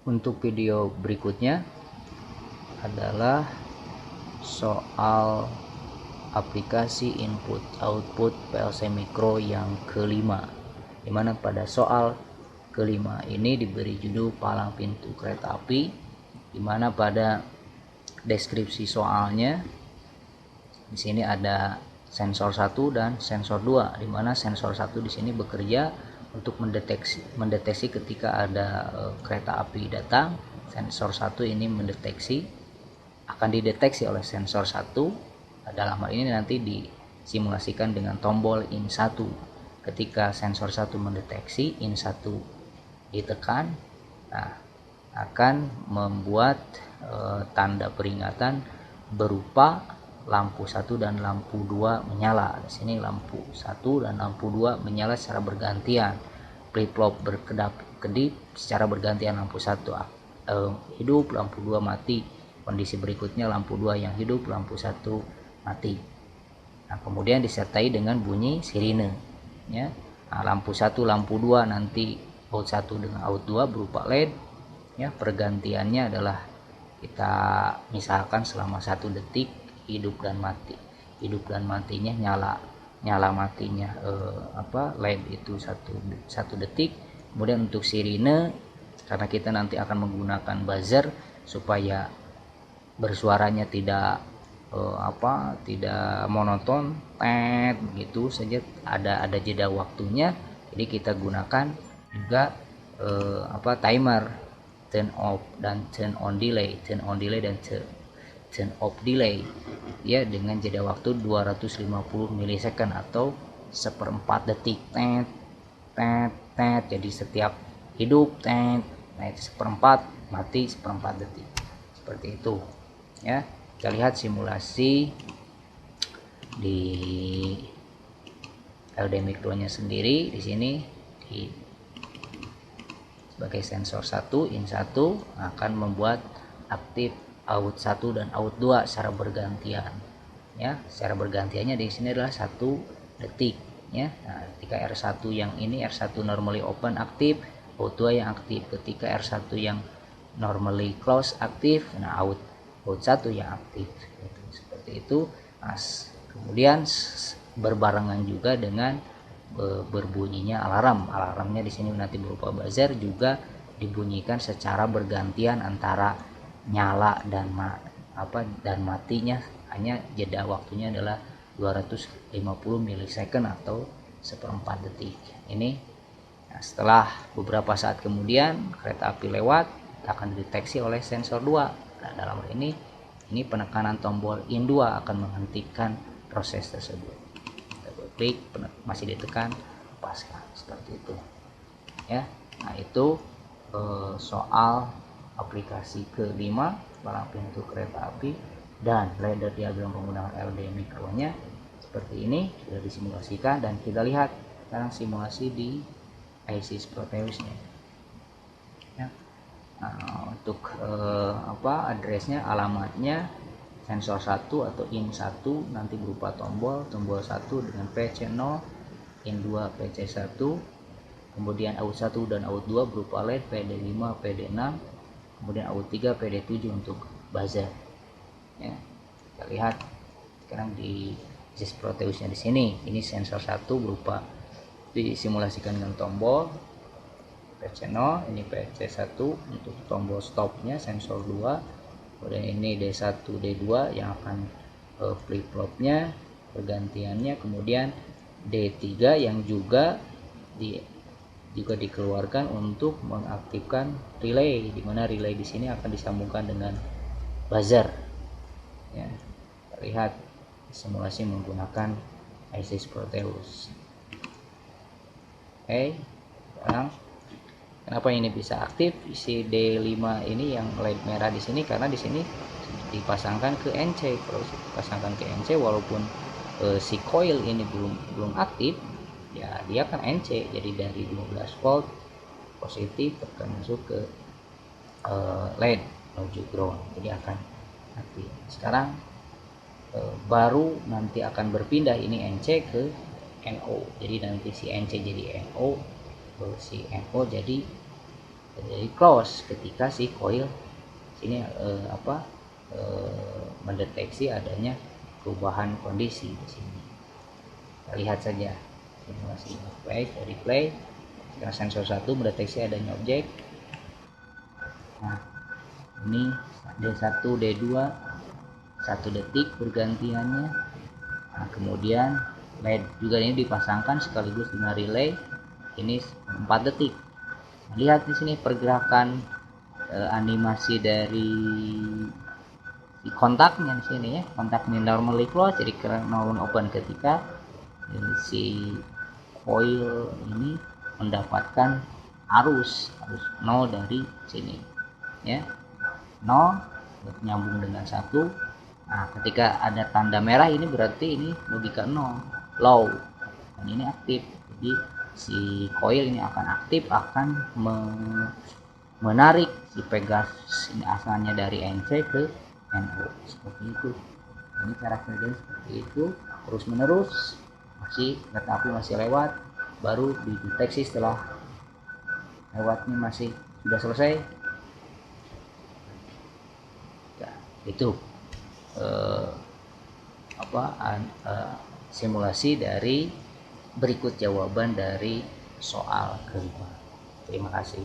Untuk video berikutnya adalah soal aplikasi input output PLC Micro yang kelima, dimana pada soal kelima ini diberi judul palang pintu kereta api, dimana pada deskripsi soalnya di sini ada sensor 1 dan sensor 2, dimana sensor 1 di sini bekerja untuk mendeteksi ketika ada kereta api datang. Sensor 1 ini akan dideteksi oleh sensor 1. Dalam hal ini nanti disimulasikan dengan tombol IN1. Ketika sensor 1 mendeteksi, IN1 ditekan, nah, akan membuat tanda peringatan berupa lampu 1 dan lampu 2 menyala. Di sini lampu 1 dan lampu 2 menyala secara bergantian. Flip-flop berkedip-kedip secara bergantian, lampu 1 hidup, lampu 2 mati. Kondisi berikutnya lampu 2 yang hidup, lampu 1 mati. Nah, kemudian disertai dengan bunyi sirine, ya. Nah, lampu 1, lampu 2 nanti out 1 dengan out 2 berupa LED, ya. Pergantiannya adalah kita misalkan selama 1 detik hidup dan mati. Hidup dan matinya nyala matinya LED itu satu detik. Kemudian untuk sirine, karena kita nanti akan menggunakan buzzer supaya bersuaranya tidak tidak monoton, begitu saja, ada jeda waktunya. Jadi kita gunakan juga timer, turn off dan turn on delay dan turn off delay, ya, dengan jeda waktu 250 milisecond atau seperempat detik. Jadi setiap hidup naik seperempat, mati seperempat detik, seperti itu, ya. Kita lihat simulasi di LD Micro-nya sendiri. Di sini sebagai sensor 1, IN1 akan membuat aktif out 1 dan out 2 secara bergantian, ya. Secara bergantiannya di sini adalah 1 detik, ya. Nah, ketika R1 yang ini, R1 normally open aktif, out 2 yang aktif. Ketika R1 yang normally close aktif, nah out 1 yang aktif, seperti itu. Nah, kemudian berbarengan juga dengan berbunyinya alarmnya di sini nanti berupa buzzer, juga dibunyikan secara bergantian antara nyala dan matinya. Hanya jeda waktunya adalah 250 milisecond atau seperempat detik. Ini, nah, setelah beberapa saat kemudian kereta api lewat, akan dideteksi oleh sensor 2. Nah, dalam hal ini penekanan tombol IN2 akan menghentikan proses tersebut. Double klik, masih ditekan, lepaskan, seperti itu, ya. Nah, itu soal aplikasi kelima, palang pintu kereta api dan ladder diagram penggunaan LD Micro-nya seperti ini, sudah disimulasikan. Dan kita lihat sekarang simulasi di IC Proteus-nya, ya. Nah, untuk addressnya, alamatnya sensor 1 atau IN1 nanti berupa tombol 1 dengan PC0, IN2 PC1, kemudian out 1 dan out 2 berupa LED PD5 PD6, kemudian out 3 PD7 untuk buzzer, ya. Kita lihat sekarang di IC Proteus-nya di sini. Ini sensor 1 berupa disimulasikan dengan tombol PC0, ini PC1 untuk tombol stopnya, sensor 2, kemudian ini D1 D2 yang akan flip-flopnya pergantiannya, kemudian D3 yang juga dikeluarkan untuk mengaktifkan relay, di mana relay di sini akan disambungkan dengan buzzer, ya. Terlihat simulasi menggunakan IC Proteus. Oke, sekarang kenapa ini bisa aktif isi D5 ini yang LED merah di sini? Karena di sini dipasangkan ke NC. Kalau dipasangkan ke NC, walaupun si coil ini belum aktif, ya dia kan NC. Jadi dari 12 volt positif akan masuk ke LED menuju ground, jadi akan aktif. Sekarang baru nanti akan berpindah ini NC ke NO. Jadi nanti si NC jadi NO, si NO jadi terjadi close ketika si coil ini mendeteksi adanya perubahan kondisi di sini. Kita lihat saja simulasi replay. Sekarang sensor 1 mendeteksi adanya objek. Nah, ini D1, D2 1 detik pergantiannya. Nah, kemudian LED juga ini dipasangkan sekaligus dengan relay, ini 4 detik. Lihat di sini pergerakan animasi dari di kontaknya di sini ya, kontak ini normally close jadi normally open ketika si coil ini mendapatkan arus 0 dari sini ya, 0 nyambung dengan 1. Nah, ketika ada tanda merah ini berarti ini logika 0 low dan ini aktif, jadi si coil ini akan aktif, akan menarik si Pegas ini asalnya dari NC ke NO seperti itu. Ini cara kerjanya seperti itu terus menerus, masih kereta api masih lewat, baru dideteksi setelah lewatnya masih sudah selesai ya, itu simulasi dari berikut jawaban dari soal kelima. Terima kasih.